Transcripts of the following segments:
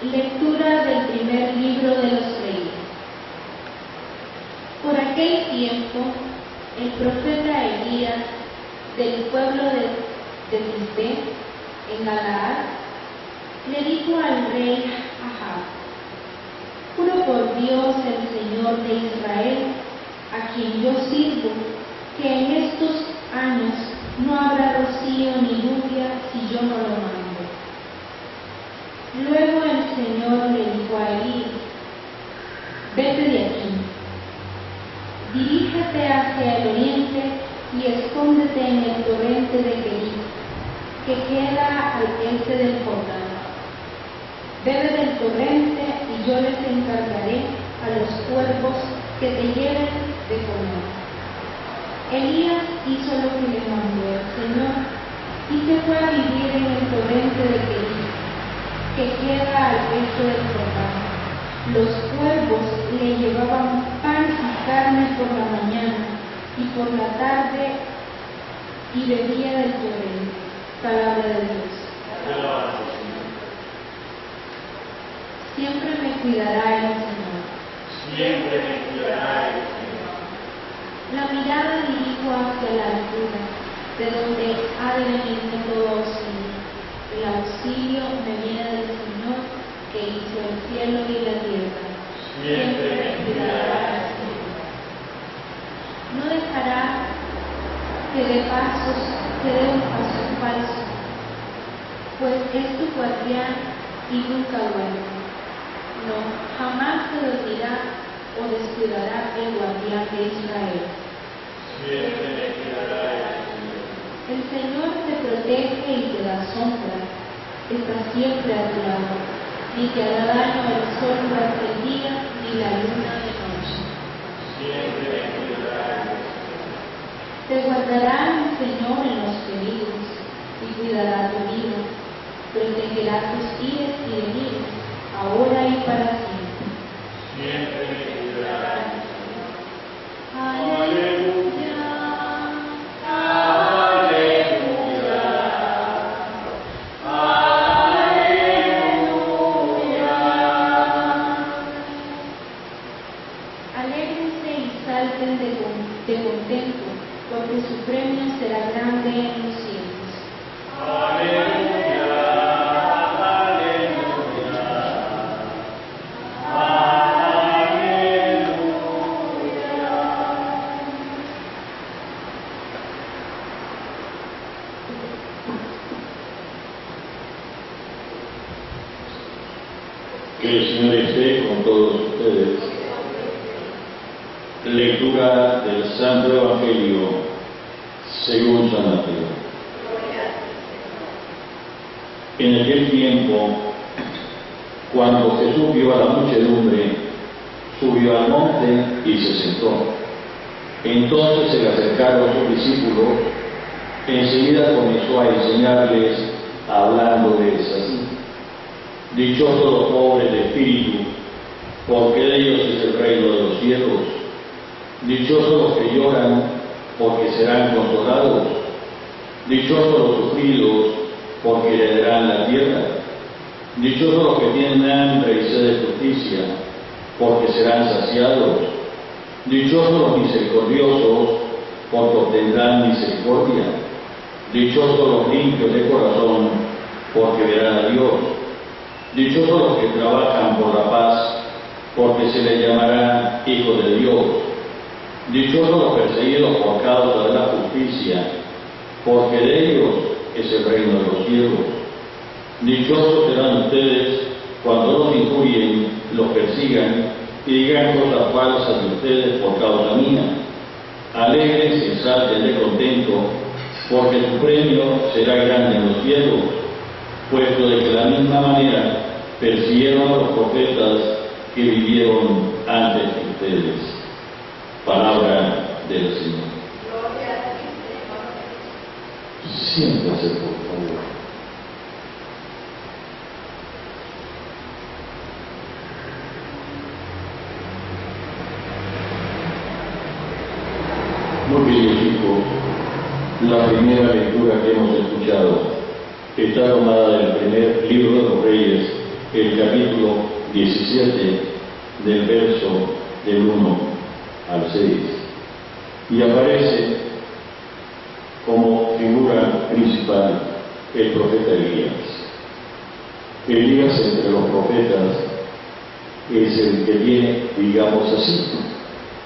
Lectura del primer libro de los Reyes. Por aquel tiempo, el profeta Elías, del pueblo de Tisbé, en Galaad, le dijo al rey Ahab: Juro por Dios, el Señor de Israel, a quien yo sirvo, que en estos años no habrá rocío ni lluvia si yo no lo mando. Luego el Señor le dijo a Elías: Vete de aquí, dirígete hacia el oriente y escóndete en el torrente de Kerit, que queda al este del Jordán. Bebe del torrente y yo les encargaré a los cuervos que te lleven de comer. Elías hizo lo que le mandó el Señor y se fue a vivir en el torrente de Kerit, que queda al este del Jordán. Los cuervos le llevaban pan y carne por la mañana, y por la tarde y bebía del torrente. Palabra de Dios. Siempre me cuidará el Señor. Siempre me cuidará el Señor. La mirada dirijo hacia la altura, de donde ha de venirme todo auxilio. El auxilio me viene del Señor, que hizo el cielo y la tierra. Siempre me cuidará el Señor. No dejará que dé un paso falso, pues es tu guardián y nunca duerme. No, jamás se dormirá o descuidará el guardián de Israel. Siempre me cuidará el Señor. El Señor te protege y te da sombra, está siempre a tu lado, ni te hará daño el sol durante el día, ni la luna de noche. Siempre me cuidará el Señor. Te guardará el Señor en los peligros, y cuidará tu vida, protegerá tus ires y venidas, ahora y para siempre. Siempre me cuidará el Señor. Aleluya. Alégrense y salten de contento, porque su premio será grande en los cielos. Aleluya, aleluya, aleluya. Que el Señor esté con todos ustedes. Lectura del Santo Evangelio según San Mateo. En aquel tiempo, cuando Jesús vio a la muchedumbre, subió al monte y se sentó. Entonces se le acercaron sus discípulos. Enseguida comenzó a enseñarles, hablándoles así: Dichosos los pobres de espíritu, porque de ellos es el reino de los cielos. Dichosos los que lloran, porque serán consolados. Dichosos los sufridos, porque heredarán la tierra. Dichosos los que tienen hambre y sed de justicia, porque serán saciados. Dichosos los misericordiosos, porque obtendrán misericordia. Dichosos los limpios de corazón, porque verán a Dios. Dichosos los que trabajan por la paz, porque se les llamará hijos de Dios. Dichosos los perseguidos por causa de la justicia, porque de ellos es el reino de los cielos. Dichosos serán ustedes cuando los injurien, los persigan y digan cosas falsas de ustedes por causa mía. Alégrense y salten de contento, porque su premio será grande en los cielos, puesto de que de la misma manera persiguieron a los profetas que vivieron antes que ustedes. Palabra del Señor. Siéntase, por favor. Muy queridos hijos, la primera lectura que hemos escuchado está tomada del primer libro de los Reyes, el capítulo 17 del verso del 1 al 6 y aparece como figura principal el profeta Elías. Elías entre los profetas es el que tiene, digamos así,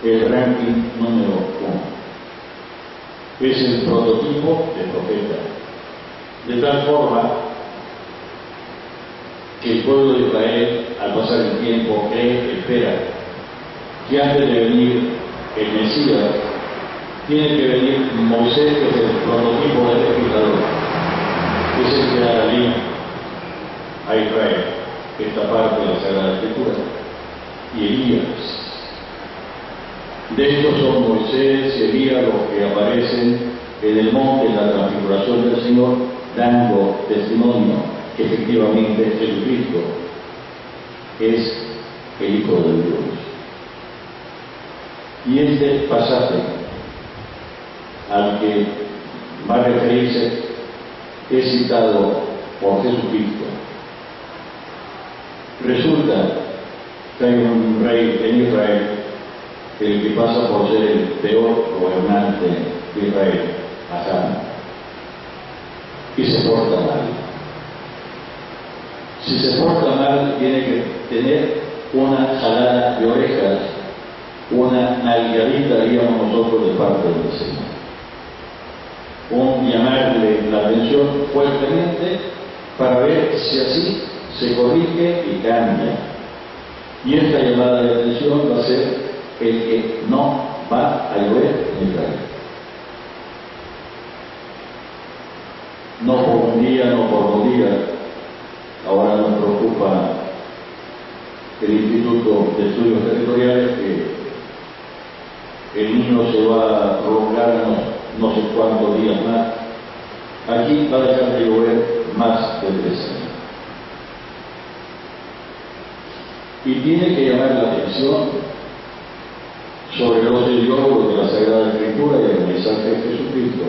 el ranking número 1. Es el prototipo de profeta. De tal forma que el pueblo de Israel, al pasar el tiempo, espera que antes de venir el Mesías, tiene que venir Moisés, que es el prototipo del legislador, que es el que da la línea a Israel, esta parte de la Sagrada Escritura, y Elías. De estos son Moisés y Elías los que aparecen en el monte de la transfiguración del Señor, dando testimonio que efectivamente Jesucristo es el Hijo de Dios. Y este pasaje al que va a referirse es citado por Jesucristo. Resulta que hay un rey en Israel, el que pasa por ser el peor gobernante de Israel, Acab, y se porta mal. Si se porta mal, tiene que tener una jalada de orejas, una nalgadita, diríamos nosotros, de parte del Señor. Un llamarle la atención fuertemente para ver si así se corrige y cambia. Y esta llamada de atención va a ser el que no va a llover en Israel. No por un día, no por 2 días. Ahora nos preocupa el Instituto de Estudios Territoriales, que el niño se va a prolongar no sé cuántos días más. Aquí va a dejar de llover más de 3 años. Y tiene que llamar la atención sobre los ideólogos de la Sagrada Escritura y el mensaje de Jesucristo.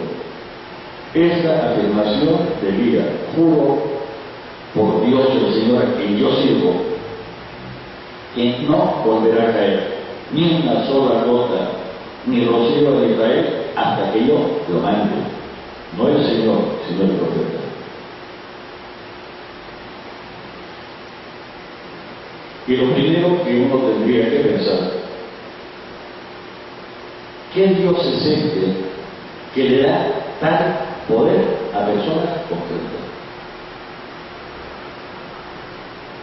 Esta afirmación de Elías: juro por Dios el Señor a quien yo sirvo, que no volverá a caer ni una sola gota ni rocío de Israel hasta que yo lo mande. No el Señor, sino el profeta. Y lo primero que uno tendría que pensar: ¿qué Dios es este que le da tal poder a personas concretas?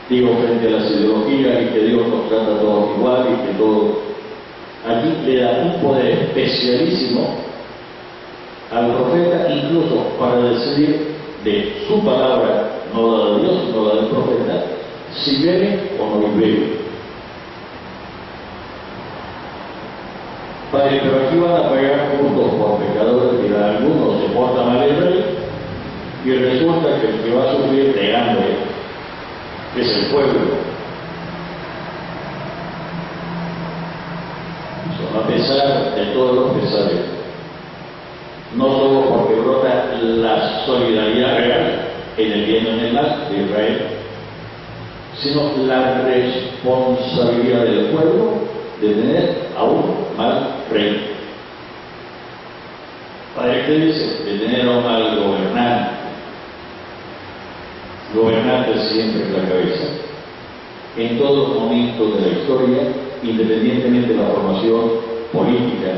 Digo, frente a las ideologías y que Dios nos trata a todos igual y que todo, aquí le da un poder especialísimo al profeta, incluso para decidir de su palabra, no la de Dios, sino la del profeta, si bebe o no bebe. Padre, pero aquí van a pagar juntos por pecadores, y algunos se porta mal el rey, y resulta que el que va a sufrir de hambre es el pueblo. Eso, a pesar de todos los pesares, no solo porque brota la solidaridad real en el bien o en el mal de Israel, sino la responsabilidad del pueblo de tener a un mal rey. Padre, ¿qué dice? De tener a un mal gobernante. Gobernante siempre es la cabeza. En todos los momentos de la historia, independientemente de la formación política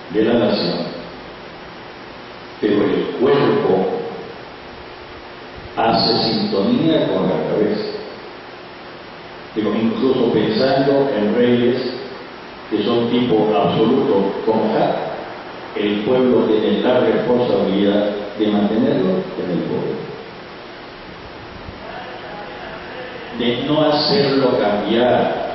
de la nación. Pero el cuerpo hace sintonía con la cabeza. Digo, incluso pensando en reyes que son tipo absoluto como Acab, el pueblo tiene la responsabilidad de mantenerlo en el poder, de no hacerlo cambiar.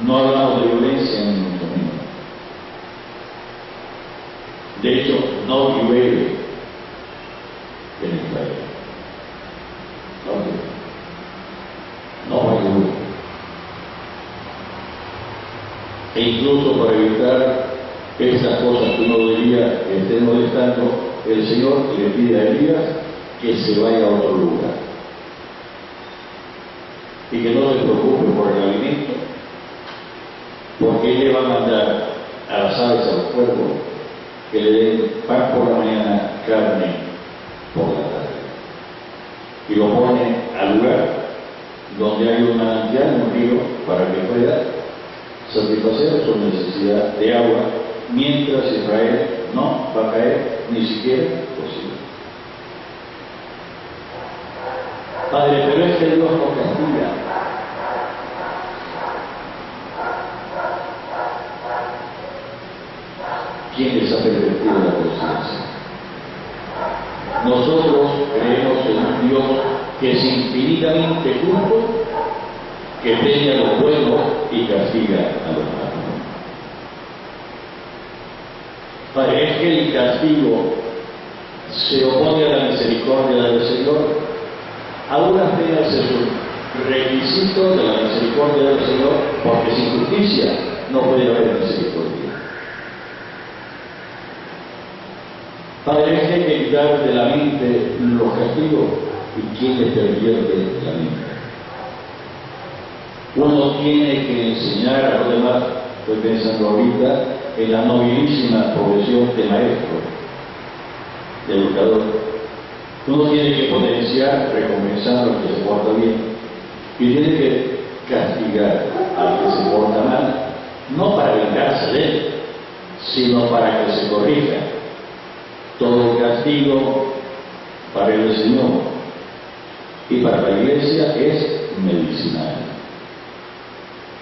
No hablamos de violencia en mucho menos. De hecho, no llueve en Israel. No va a llover. E incluso para evitar estas cosas que uno diría que estén molestando, el Señor le pide a Elías que se vaya a otro lugar y que no se preocupe por el alimento, porque Él le va a mandar a las aves, a los cuervos, que le den pan por la mañana, carne por la tarde, y lo pone al lugar donde hay un manantial, un río, para que pueda satisfacer su necesidad de agua, mientras Israel no va a caer ni siquiera posible. Padre, pero es que Dios no castiga. ¿Quién les ha pervertido la conciencia? Nosotros creemos en un Dios que es infinitamente justo, que premia lo bueno y castiga a los malos. Padre, es que el castigo se opone a la misericordia del Señor. Algunas veces es un requisito de la misericordia del Señor, porque sin justicia no puede haber misericordia. Padre, es que hay que quitar de la mente los castigos. ¿Y quién les pervierte la mente? Uno tiene que enseñar a los demás. Estoy pensando ahorita en la nobilísima profesión de maestro, de educador. Uno tiene que potenciar, recompensar al que se porta bien, y tiene que castigar al que se porta mal, no para vengarse de él, sino para que se corrija. Todo castigo para el Señor y para la Iglesia es medicinal.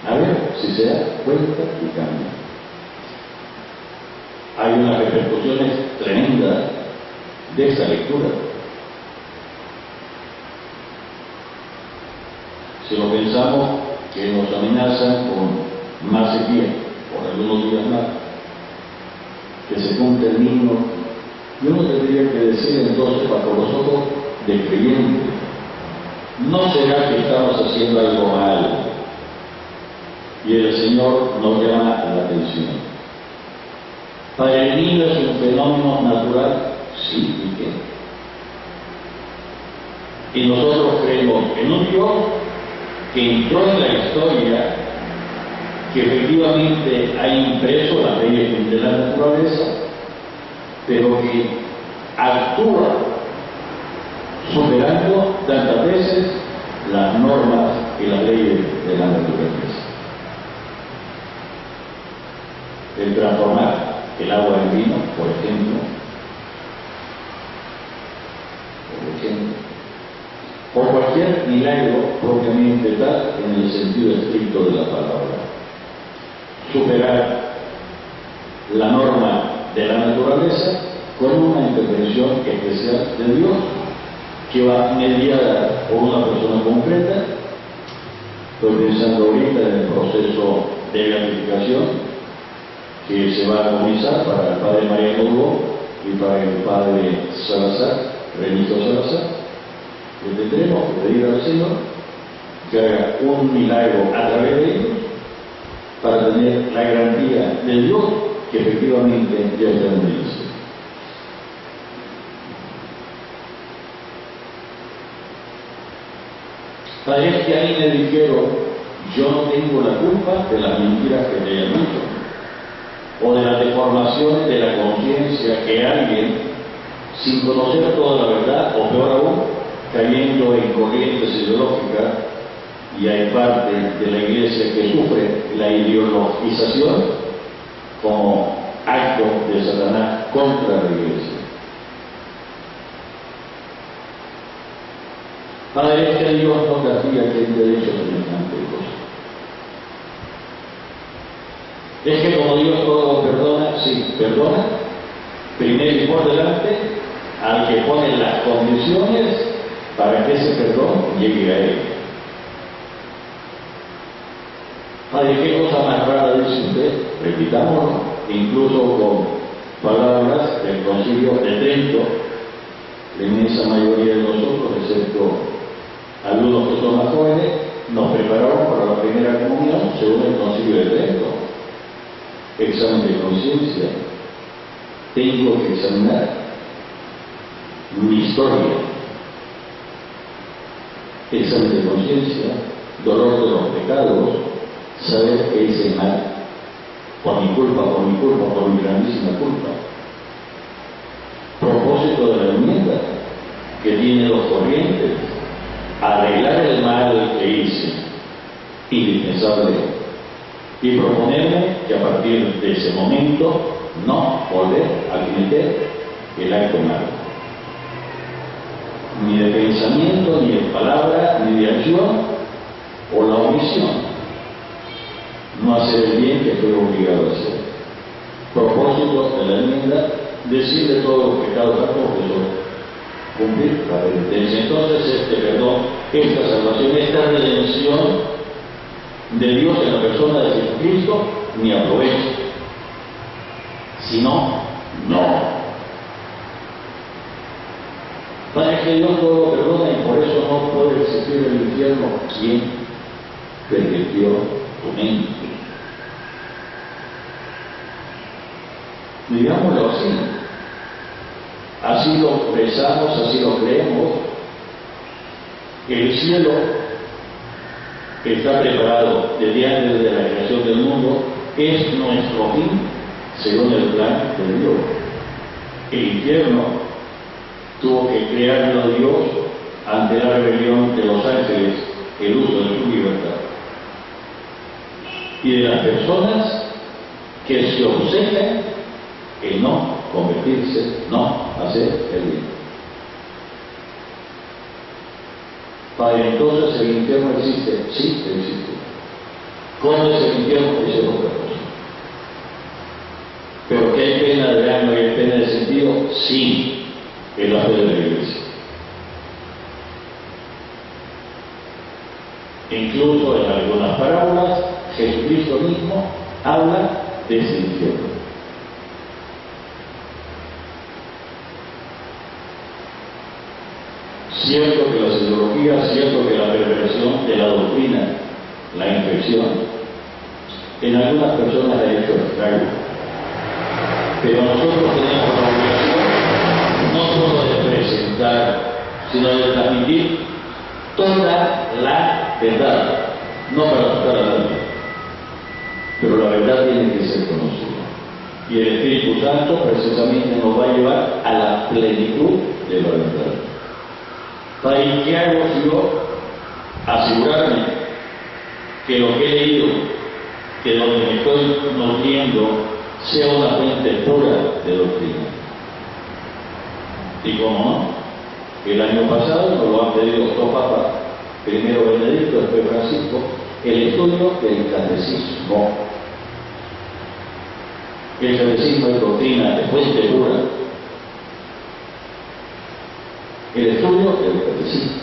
A ver si se da cuenta y cambia. Hay unas repercusiones tremendas de esta lectura. Si lo pensamos, que nos amenazan con más sequía por algunos días más, que se cumple el mismo. Yo no tendría que decir entonces para nosotros de creyente, ¿no será que estamos haciendo algo mal? Y el Señor nos llama la atención. Para el niño es un fenómeno natural, sí, ¿y qué? Y nosotros creemos en un Dios que entró en la historia, que efectivamente ha impreso las leyes de la naturaleza, pero que actúa superando tantas veces las normas y las leyes de la naturaleza. El transformar el agua en vino, por ejemplo, o cualquier milagro propiamente tal en el sentido estricto de la palabra. Superar la norma de la naturaleza con una intervención especial de Dios que va mediada por una persona concreta. Estoy pensando ahorita en el proceso de beatificación que se va a comenzar para el padre María Hugo y para el padre Salazar, Benito Salazar. Le tendremos que pedir al Señor que haga un milagro a través de ellos para tener la garantía de Dios que efectivamente ya está en el cielo. Padre, que a mí me dijeron, yo no tengo la culpa de las mentiras que te hayan dicho, o de las deformaciones de la conciencia que alguien, sin conocer toda la verdad, o peor aún, cayendo en corrientes ideológicas, y hay parte de la Iglesia que sufre la ideologización como acto de Satanás contra la Iglesia. Padre, es que Dios no castiga que el derecho a semejante cosa. Es que como Dios todo perdona, sí, perdona, primero y por delante, al que pone las condiciones para que ese perdón llegue a él. Padre, qué cosa más rara dice usted, repitámoslo, incluso con palabras del Concilio de Trento, la inmensa mayoría de nosotros, excepto algunos que son más jóvenes, nos prepararon para la primera comunión según el Concilio de Trento. Examen de conciencia. Tengo que examinar mi historia, examen de conciencia, dolor de los pecados, saber que hice mal, por mi culpa, por mi grandísima culpa. Propósito de la enmienda, que tiene dos corrientes: arreglar el mal que hice, indispensable, y proponerme que a partir de ese momento no volver a cometer el acto malo, ni de pensamiento, ni de palabra, ni de acción, o la omisión, no hacer el bien que estoy obligado a hacer. Propósito de la enmienda: decirle todos los pecados al confesor, cumplir la penitencia. Entonces este perdón, esta salvación, esta redención de Dios en la persona de Jesucristo, ni aprovecho. Si no, no. Para que Dios todo lo perdona y por eso no puede existir el infierno. ¿Quién permitió tu mente? Digámoslo así. Así lo pensamos, así lo creemos. El cielo está preparado desde antes de la creación del mundo, es nuestro fin según el plan de Dios. El infierno tuvo que crearlo Dios ante la rebelión de los ángeles, el uso de su libertad, y de las personas que se obcecan en no convertirse, no hacer el bien. Padre, entonces el infierno existe, sí existe. ¿Cómo es el infierno? Esa es otra cosa. Pero que hay pena de alma y hay pena de sentido, sí, en la fe de la Iglesia. Incluso en algunas parábolas, Jesucristo mismo habla de ese infierno. Cierto que las ideologías, cierto que la perversión de la doctrina, la infección, en algunas personas ha hecho estrago. Pero nosotros tenemos la obligación no solo de presentar, sino de transmitir toda la verdad, no para asustar a nadie, pero la verdad tiene que ser conocida. Y el Espíritu Santo precisamente nos va a llevar a la plenitud de la verdad. ¿Para qué hago yo? Asegurarme que lo que he leído, que donde me estoy nutriendo, sea una fuente pura de doctrina. Y como no, el año pasado nos lo han pedido dos papas, primero Benedicto, después Francisco, el estudio del catecismo. El catecismo es doctrina de fuente pura. El estudio del catecismo.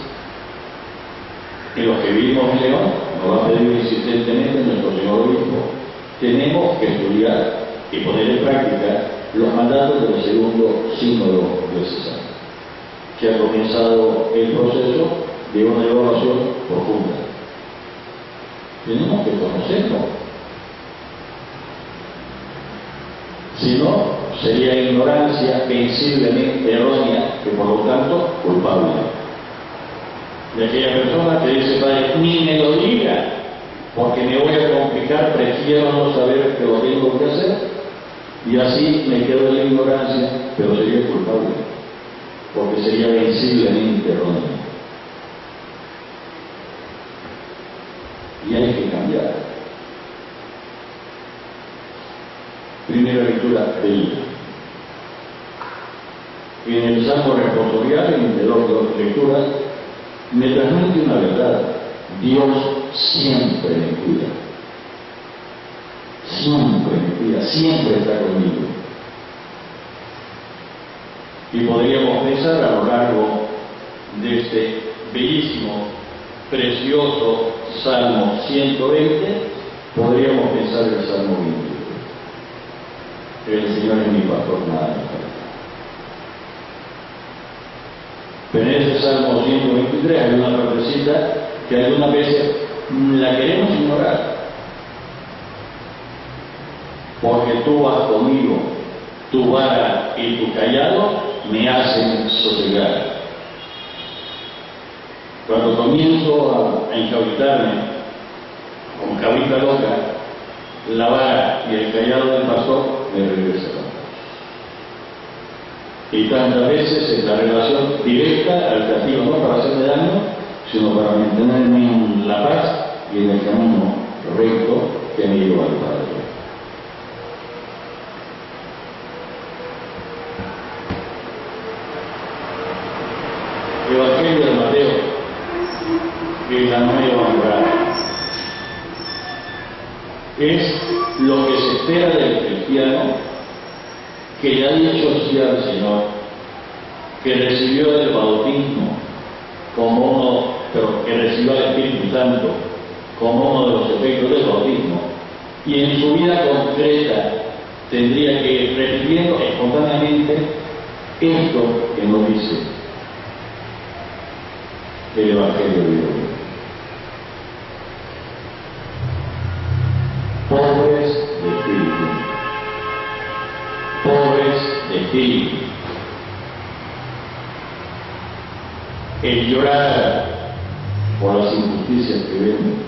Y los que vivimos en León, nos va a pedir insistentemente nuestro señor obispo, tenemos que estudiar y poner en práctica los mandatos del segundo sínodo diocesano, que ha comenzado el proceso de una evaluación profunda. Tenemos que conocerlo. Si no, sería ignorancia pensiblemente errónea y por lo tanto culpable. De aquella persona que dice, Padre, ni me lo diga, porque me voy a complicar, prefiero no saber que lo tengo que hacer, y así me quedo en la ignorancia, pero sería culpable, porque sería pensiblemente erróneo. Y hay que cambiar. Primera lectura bíblica. En el Salmo responsorial, en el orden de lecturas, me transmite una verdad: Dios siempre me cuida. Siempre me cuida, siempre está conmigo. Y podríamos pensar a lo largo de este bellísimo, precioso Salmo 120, podríamos pensar el Salmo 20. El Señor es mi pastor, nada me falta. Pero en ese Salmo 123 hay una partecita que algunas veces la queremos ignorar. Porque tú vas conmigo, tu vara y tu callado me hacen sosegar. Cuando comienzo a encabritarme, como cabrita loca, la vara y el callado del pastor me regresan. Y tantas veces en la relación directa al castigo, no para hacerme daño, sino para mantenerme en la paz y en el camino recto que me lleva al Padre. Evangelio de Mateo, que la nueva morada es lo que se espera del cristiano que le ha dicho sí al Señor, que recibió el bautismo como uno, pero que recibió el Espíritu Santo como uno de los efectos del bautismo, y en su vida concreta tendría que ir repitiendo espontáneamente esto que nos dice el Evangelio de Dios. Pobres de espíritu, pobres de espíritu. El llorar por las injusticias que vemos,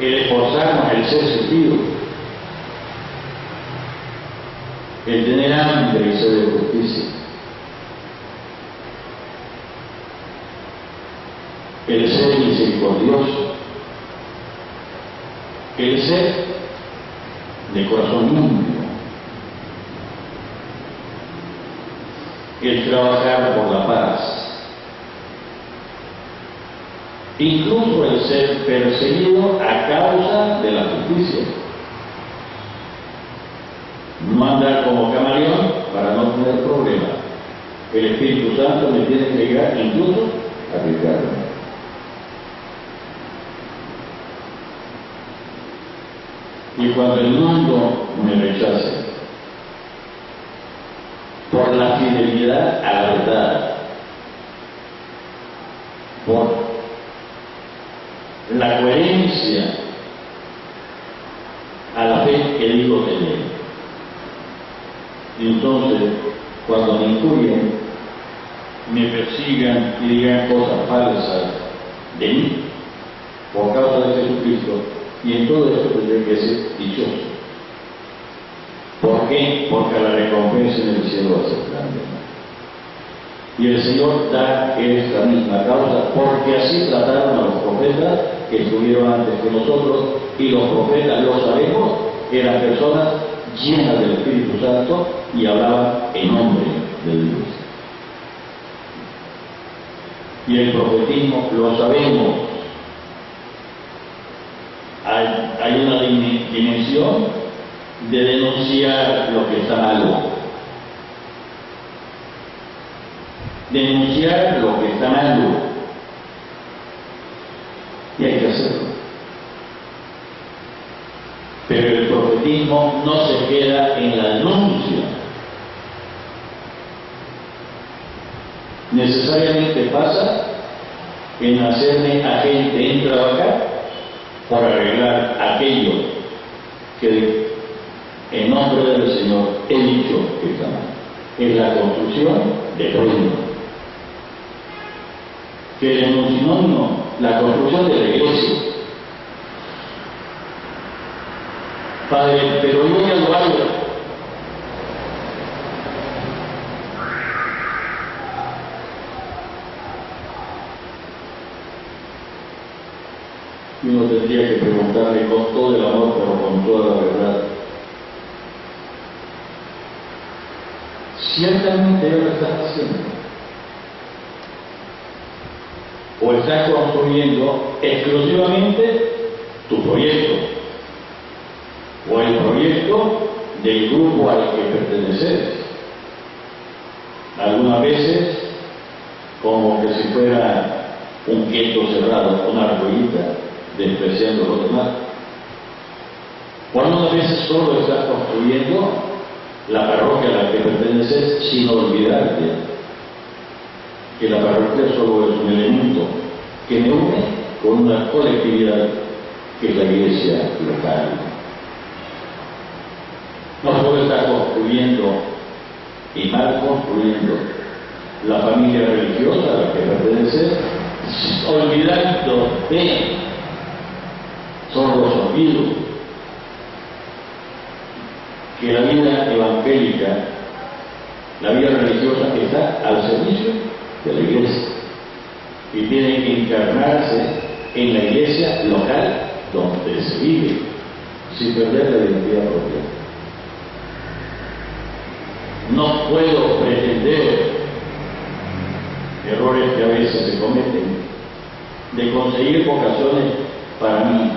el esforzarnos, el ser sentido, el tener hambre y sed de justicia, el ser misericordioso, el ser de corazón limpio, el trabajar por la paz, incluso el ser perseguido a causa de la justicia, no andar como camaleón para no tener problemas. El Espíritu Santo me tiene que llegar incluso a arriesgarme. Y cuando el mundo me rechace por la fidelidad a la verdad, por la coherencia a la fe que digo tener, entonces cuando me injurien, me persigan y digan cosas falsas de mí por causa de Jesucristo, y en todo esto tendré que ser dichoso. ¿Por qué? Porque la recompensa en el cielo va a ser grande. Y el Señor da esta misma causa, porque así trataron a los profetas que estuvieron antes que nosotros, y los profetas, lo sabemos, eran personas llenas del Espíritu Santo y hablaban en nombre de Dios. Y el profetismo, lo sabemos, hay una dimensión de denunciar lo que está malo, denunciar lo que está malo, y hay que hacerlo. Pero el profetismo no se queda en la denuncia, necesariamente pasa en hacerme agente en trabajar por arreglar aquello que en nombre del Señor he dicho que está mal. Es la construcción del reino. Que en un sinónimo, la construcción de la iglesia. Padre, pero yo ya lo hago. Y uno tendría que preguntarle con todo el amor, pero con toda la verdad. ¿Ciertamente lo estás haciendo? ¿O estás construyendo exclusivamente tu proyecto? ¿O el proyecto del grupo al que perteneces? Algunas veces, como que si fuera un gueto cerrado, una argollita, despreciando a los demás. O algunas veces solo estás construyendo la parroquia a la que perteneces sin olvidarte que la parroquia solo es un elemento que me une con una colectividad que es la iglesia local. No solo está construyendo y mal construyendo la familia religiosa a la que pertenece, olvidando de son los olvidos, que la vida evangélica, la vida religiosa está al servicio de la iglesia y tiene que encarnarse en la iglesia local donde se vive, sin perder la identidad propia. No puedo pretender, errores que a veces se cometen, de conseguir vocaciones para mi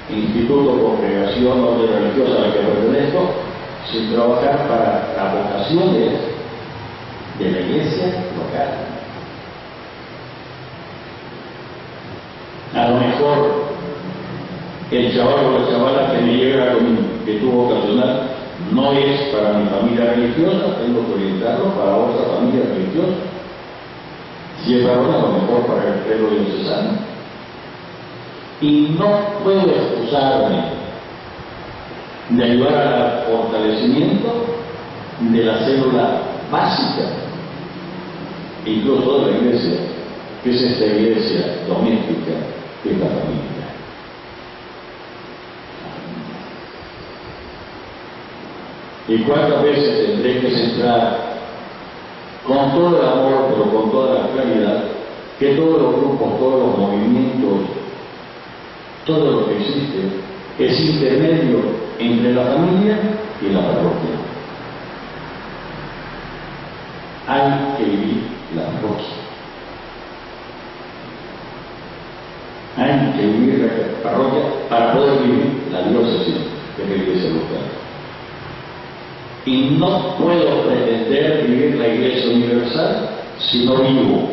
instituto, congregación, orden religiosa a la que pertenezco, sin trabajar para las vocaciones de la iglesia local. A lo mejor el chaval o la chavala que me llega con inquietud vocacional no es para mi familia religiosa, tengo que orientarlo para otra familia religiosa. Si es varón, a lo mejor para el clero diocesano. Y no puedo excusarme de ayudar al fortalecimiento de la célula básica, incluso de la iglesia, que es esta iglesia doméstica, que es la familia. ¿Y cuántas veces tendré que centrar con todo el amor, pero con toda la claridad, que todos los grupos, todos los movimientos, todo lo que existe es intermedio entre la familia y la parroquia? Hay que vivir la parroquia. Hay que vivir la parroquia para poder vivir la diócesis, que es la iglesia local. Y no puedo pretender vivir la iglesia universal si no vivo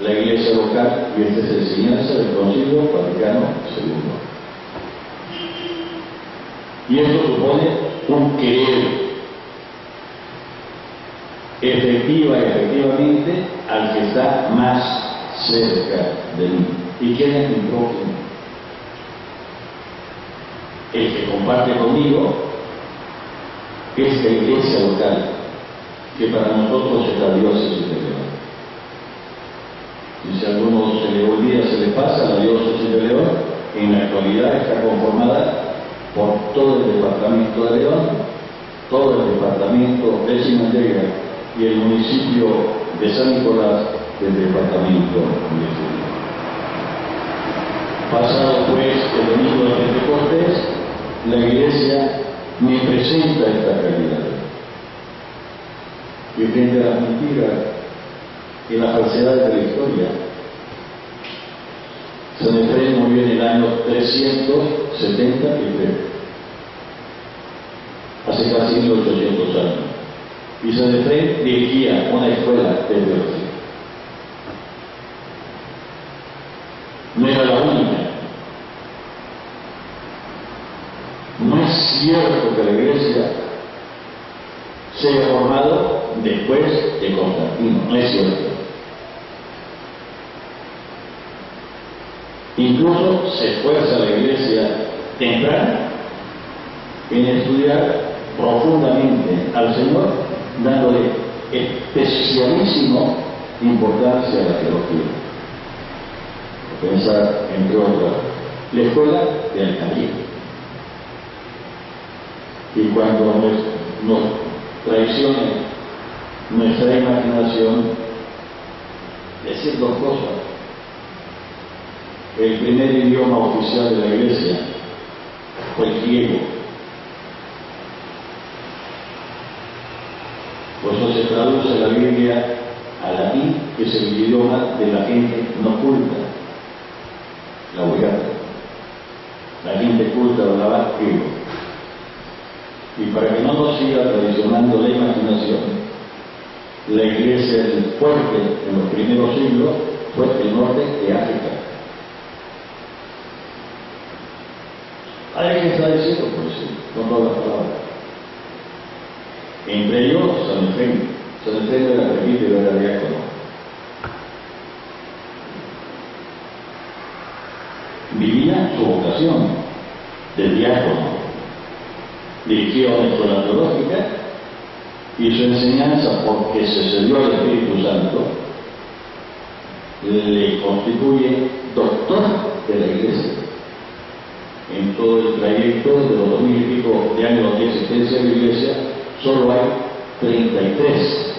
la iglesia local, y esta es la enseñanza del Concilio Vaticano II. Y esto supone un querer efectivamente al que está más cerca de mí. ¿Y quién es mi prójimo? El que comparte conmigo esta iglesia local, que para nosotros es la diócesis de León. Y si a alguno se le olvida, se le pasa, la diócesis de León en la actualidad está conformada por todo el departamento de León, todo el departamento de Chinandega y el municipio de San Nicolás del departamento de Zulia. Pasado pues el domingo de Pentecostés, la iglesia me presenta esta realidad, y frente a las mentiras y las falsedades de la historia, San Efraín murió en el año 373, hace casi 1800 años, y San Efraín dirigía una escuela de teología. No era la única. No es cierto que la iglesia se haya formado después de Constantino, no es cierto. Incluso se esfuerza la iglesia temprana en estudiar profundamente al Señor, dándole especialísima importancia a la teología. Pensar, entre otras, la escuela de Alejandría. Y cuando nos traicione nuestra imaginación, decir dos cosas. El primer idioma oficial de la iglesia fue el griego. Por eso se traduce la Biblia al latín, que es el idioma de la gente no culta, la vulgata. La gente culta hablaba griego. Y para que no nos siga traicionando la imaginación, la iglesia fuerte en los primeros siglos fue el norte de África. ¿Alguien está diciendo? Pues sí, con todas las palabras. Entre ellos, San Efraín. San Efraín era presbítero, era diácono. Vivía su vocación de diácono. Dirigió una escuela teológica y su enseñanza, porque se cedió al Espíritu Santo, le constituye doctor de la Iglesia. En todo el trayecto de los 2000 y pico de años de existencia de la Iglesia, solo hay 33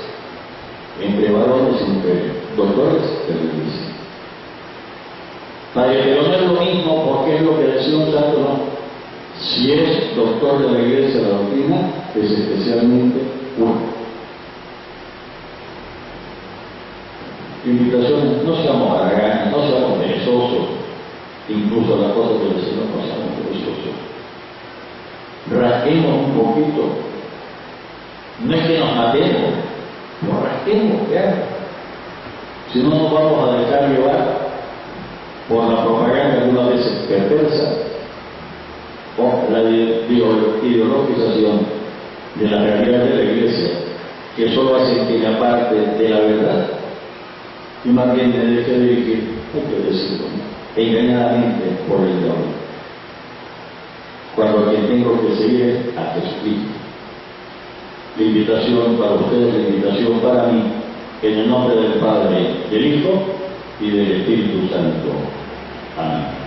entre varones y mujeres, doctores de la Iglesia. Pero no es lo mismo, porque es lo que decía un santo, no. Si es doctor de la Iglesia, la doctrina es especialmente uno. Invitaciones, no seamos haraganes, no seamos perezosos, incluso las cosas del Señor no seamos perezosos. Rasquemos un poquito, no es que nos matemos, nos rasquemos, vean. Si no nos vamos a dejar llevar por la propaganda algunas veces perversa o la ideologización de la realidad de la Iglesia, que solo hace que la parte de la verdad y más bien me deje dirigir, hay que decirlo, engañadamente por el diablo, cuando quien tengo que seguir es a Jesucristo. La invitación para ustedes, la invitación para mí, en el nombre del Padre, del Hijo y del Espíritu Santo. Amén.